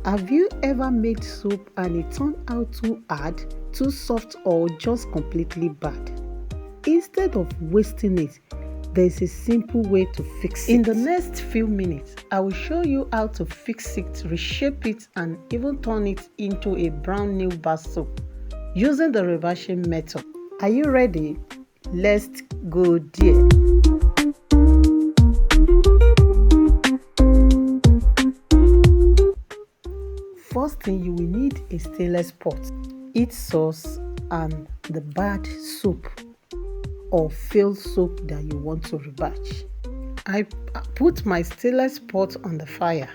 Have you ever made soap and it turned out too hard, too soft, or just completely bad? Instead of wasting it, there is a simple way to fix it. In the next few minutes, I will show you how to fix it, reshape it, and even turn it into a brand new bar soap using the reversion method. Are you ready? Let's go there. First thing, you will need a stainless pot, its sauce, and the bad soap or failed soap that you want to rebatch. I put my stainless pot on the fire.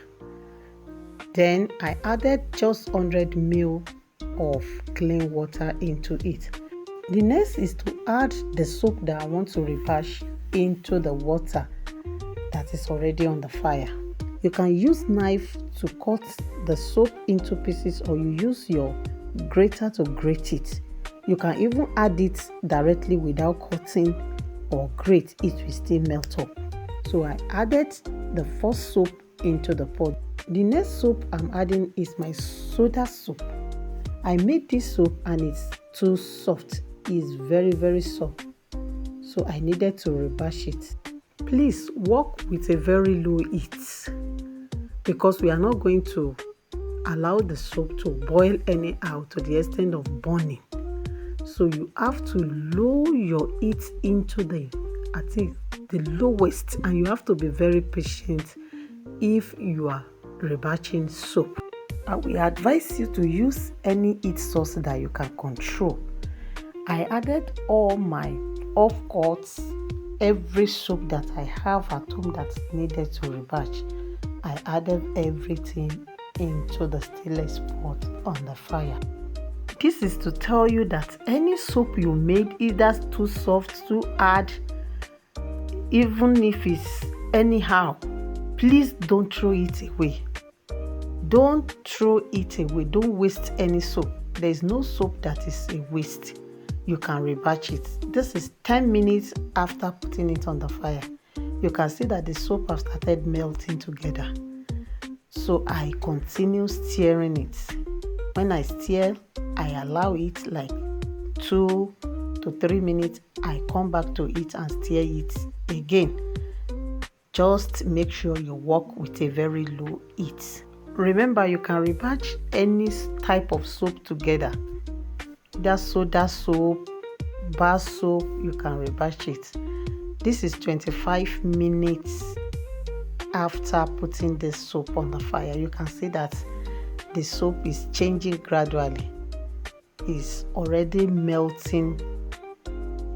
Then I added just 100 ml of clean water into it. The next is to add the soap that I want to rebatch into the water that is already on the fire. You can use knife to cut the soap into pieces, or you use your grater to grate it. You can even add it directly without cutting or grate, it will still melt up. So I added the first soap into the pot. The next soap I'm adding is my soda soap. I made this soap and it's too soft. It's very soft. So I needed to rebatch it. Please work with a very low heat, because we are not going to allow the soap to boil anyhow to the extent of burning. So you have to lower your heat into the lowest, and you have to be very patient if you are rebatching soap. We advise you to use any heat source that you can control. I added all my off-cuts, every soap that I have at home that needed to rebatch. I added everything into the stainless pot on the fire. This is to tell you that any soap you made, either too soft, too hard, even if it's anyhow, please don't throw it away. Don't throw it away. Don't waste any soap. There is no soap that is a waste. You can rebatch it. This is 10 minutes after putting it on the fire. You can see that the soap has started melting together. So I continue stirring it. When I stir, I allow it like 2 to 3 minutes. I come back to it and stir it again. Just make sure you work with a very low heat. Remember, you can rebatch any type of soap together. That soda soap, bar soap, you can rebatch it. This is 25 minutes after putting the soap on the fire. You can see that the soap is changing gradually. It's already melting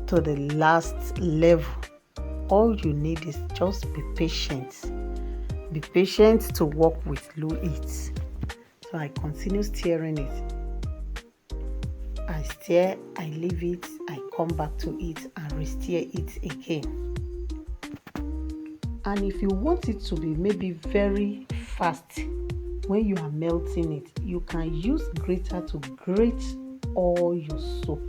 to the last level. All you need is just be patient. Be patient to work with low heat. So I continue stirring it. I stir, I leave it, I come back to it and re-stir it again. And if you want it to be maybe very fast when you are melting it, you can use grater to grate all your soap.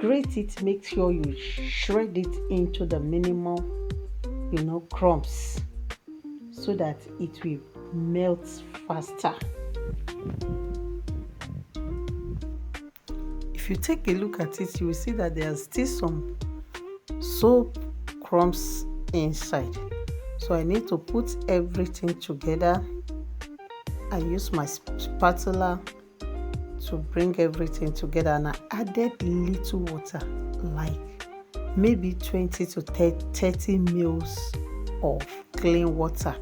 Grate it, make sure you shred it into the minimum, crumbs, so that it will melt faster. If you take a look at it, you will see that there are still some soap crumbs inside. So I need to put everything together. I use my spatula to bring everything together, and I added little water, like maybe 20 to 30 ml of clean water,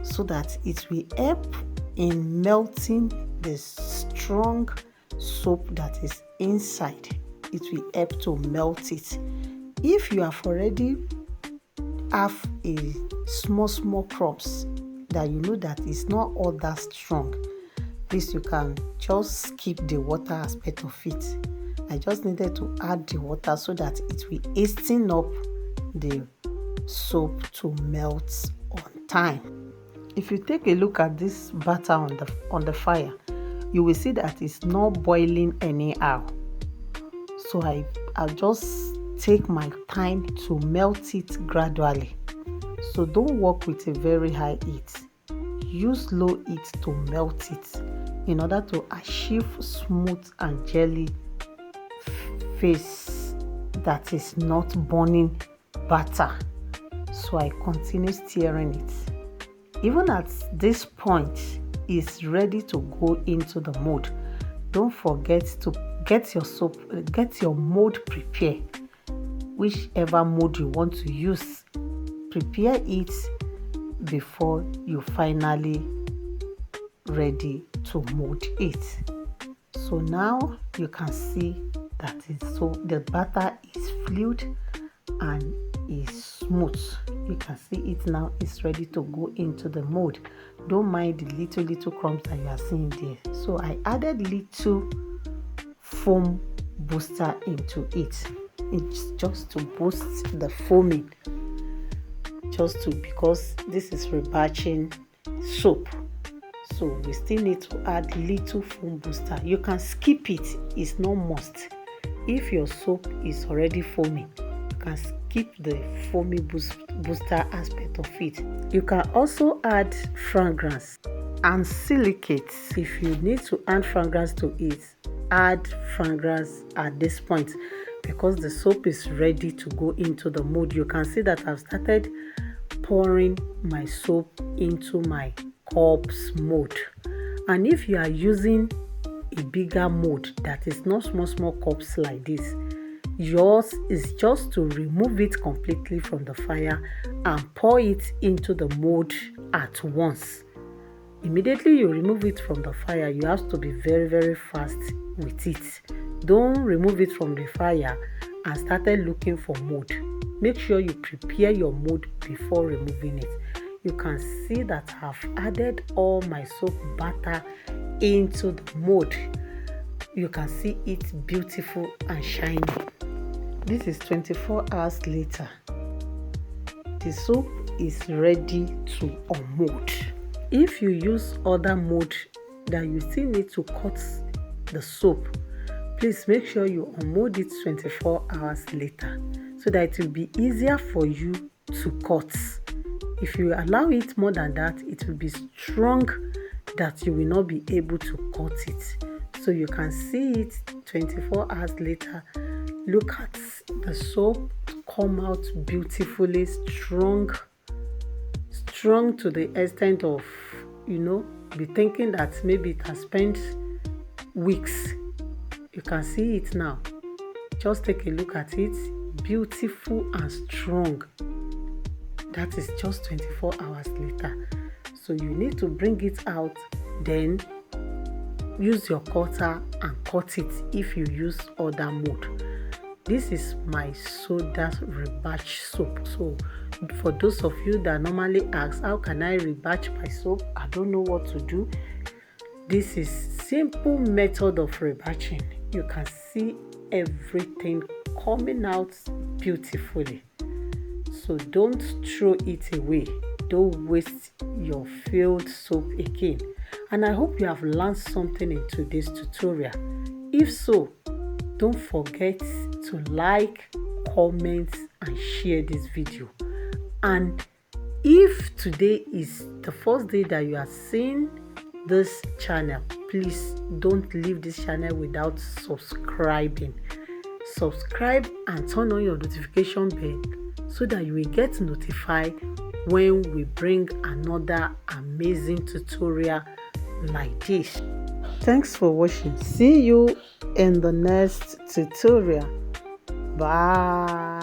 so that it will help in melting the strong soap that is inside. It will help to melt it. If you have already have a small crumbs that you know that is not all that strong, please, you can just skip the water aspect of it. I just needed to add the water so that it will hasten up the soap to melt on time. If you take a look at this batter on the fire, you will see that it's not boiling anyhow. So I'll just take my time to melt it gradually. So don't work with a very high heat. use low heat to melt it in order to achieve smooth and jelly face that is not burning batter. So I continue stirring it. Even at this point, it's ready to go into the mold. Don't forget to get your mold prepared. Whichever mold you want to use, prepare it before you finally ready to mold it. So now you can see that the batter is fluid and is smooth. You can see it now is ready to go into the mold. Don't mind the little crumbs that you are seeing there. So I added little foam booster into it. It's just to boost the foaming, because this is rebatching soap. So we still need to add little foam booster. You can skip it, it's no must. If your soap is already foaming, you can skip the foamy booster aspect of it. You can also add fragrance and silicate. If you need to add fragrance to it, add fragrance at this point, because the soap is ready to go into the mold. You can see that I've started pouring my soap into my cups mold. And if you are using a bigger mold that is not small cups like this, yours is just to remove it completely from the fire and pour it into the mold at once. Immediately you remove it from the fire, you have to be very fast with it. Don't remove it from the fire and started looking for mold. Make sure you prepare your mold before removing it. You can see that I've added all my soap batter into the mold. You can see it beautiful and shiny. This is 24 hours later. The soap is ready to unmold. If you use other mold that you still need to cut the soap, please make sure you unmold it 24 hours later so that it will be easier for you to cut. If you allow it more than that, it will be strong that you will not be able to cut it. So you can see it 24 hours later. Look at the soap come out beautifully strong to the extent of, be thinking that maybe it has spent weeks. You can see it now. Just take a look at it. Beautiful and strong. That is just 24 hours later. So you need to bring it out, then use your cutter and cut it if you use other mold. This is my soda rebatch soap. So for those of you that normally ask, how can I rebatch my soap? I don't know what to do. This is simple method of rebatching. You can see everything coming out beautifully. So don't throw it away. Don't waste your failed soap again. And I hope you have learned something in today's tutorial. If so, don't forget to like, comment and share this video. And if today is the first day that you are seeing this channel, please don't leave this channel without subscribing. Subscribe and turn on your notification bell so that you will get notified when we bring another amazing tutorial like this. Thanks for watching. See you in the next tutorial. Bye.